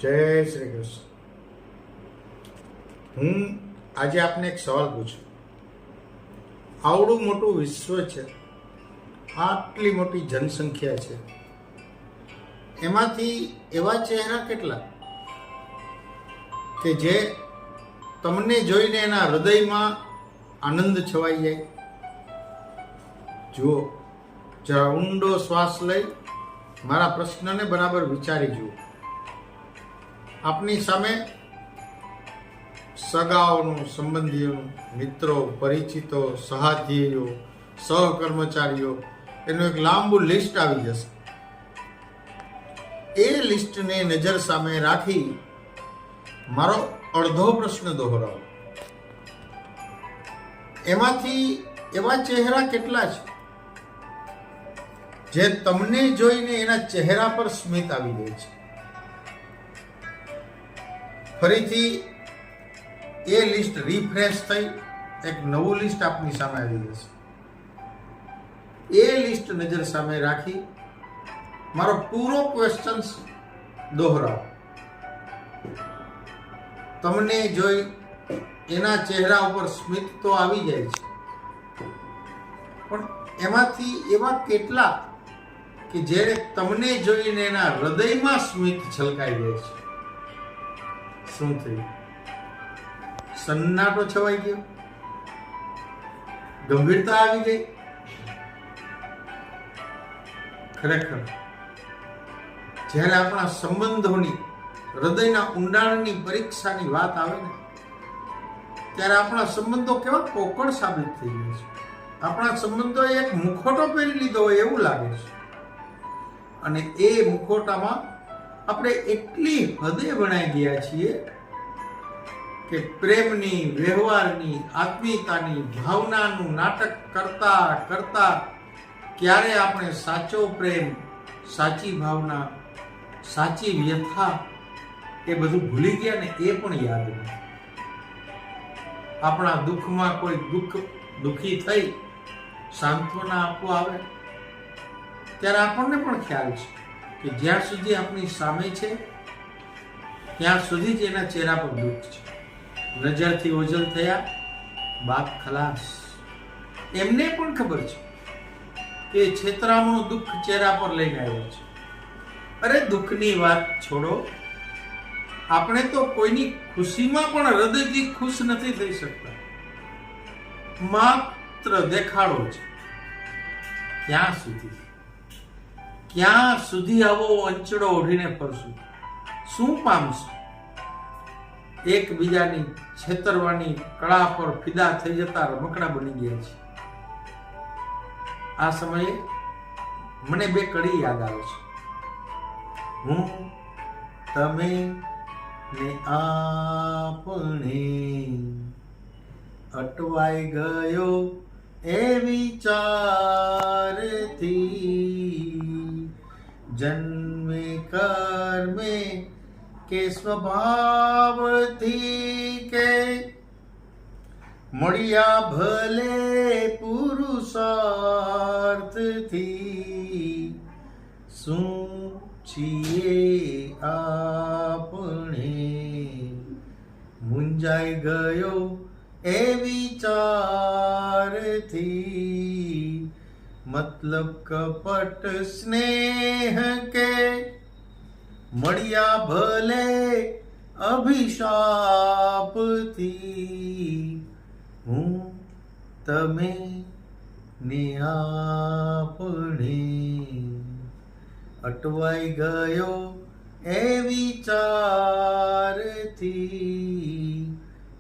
જય શ્રી કૃષ્ણ. હું આજે આપને એક સવાલ પૂછું. આવડું મોટું વિશ્વ છે, આટલી મોટી જનસંખ્યા છે, એમાંથી એવા ચહેરા કેટલા કે જે તમને જોઈને એના હૃદયમાં આનંદ છવાઈ જાય? જુઓ, જરા ઊંડો શ્વાસ લઈ મારા પ્રશ્નને બરાબર વિચારી જુઓ. આપની સામે સગાઓનું, સંબંધીઓનું, મિત્રો, પરિચિતો, સહાધ્યેયો, સહકર્મચારીઓ, એનું એક લાંબુ લિસ્ટ આવી જશે. એ લિસ્ટને નજર સામે રાખી મારો અડધો પ્રશ્ન દોહરાવો. એમાંથી એવા ચહેરા કેટલા છે જે તમને જોઈને એના ચહેરા પર સ્મિત આવી જાય છે? ફરીથી એ લિસ્ટ રિફ્રેશ થઈ એક નવું લિસ્ટ આપની સામે આવી જશે. એ લિસ્ટ નજર સામે રાખી મારો પૂરો ક્વેશ્ચન દોહરાવો. તમને જોઈ એના ચહેરા ઉપર સ્મિત તો આવી જાય છે, પણ એમાંથી એવા કેટલા કે જ્યારે તમને જોઈને એના હૃદયમાં સ્મિત છલકાઈ જાય છે? શું થયું? સન્નાટો છવાઈ ગયો? ગંભીરતા આવી ગઈ? ખરેખર જ્યારે આપણા સંબંધોની, હૃદયના ઊંડાણની પરીક્ષાની વાત આવે ને, ત્યારે આપણા સંબંધો કેવા પોકળ સાબિત થઈ જાય છે. આપણા સંબંધોએ એક મુખોટો પહેરી લીધો હોય એવું લાગે છે, અને એ મુખોટામાં આપણે એટલી હદે ભણાઈ ગયા છીએ કે પ્રેમની, વ્યવહારની, આત્મીયતાની, ભાવનાનું નાટક કરતા કરતા ક્યારે આપણે સાચો પ્રેમ, સાચી ભાવના, સાચી વ્યથા એ બધું ભૂલી ગયા ને એ પણ યાદ નથી. આપણા દુઃખમાં કોઈ દુઃખી થઈ સાંત્વના આપવા આવે ત્યારે આપણને પણ ખ્યાલ છે કે જ્યાં સુધી આપણી સામે છે ત્યાં સુધી જ એના ચહેરા પર દુઃખ છે. નજરથી ઓઝલ થયા બાત ખલાસ. એમને પણ ખબર છે કે છેતરામણું દુઃખ ચહેરા પર લઈને આવ્યો છે. અરે દુઃખની વાત છોડો, આપણે તો કોઈની ખુશીમાં પણ હૃદયથી ખુશ નથી થઈ શકતા. માત્ર દેખાડો છે. ક્યાં સુધી આવો અંચડો ઓઢીને ફરશું? શું પામશું? એકબીજાની છેતરવાની કળા પર ફિદા થઈ જતા રમકડા બની ગયા છે. આ સમયે મને બે કડી યાદ આવે છે. હું, તમે ને આપણે. અટવાઈ ગયો એ વિચારથી, જન્મે કર્મે કે સ્વભાવથી, કે મળ્યા ભલે પુરુષાર્થથી, શું છીએ આપણે? મુંજાઈ ગયો એ વિચારથી, મતલબ કપટ સ્નેહ કે મળ્યા ભલે અભિશાપથી, હું, તમે ને આપણે. અટવાઈ ગયો એ વિચારથી.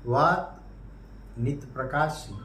વાત નિત પ્રકાશી.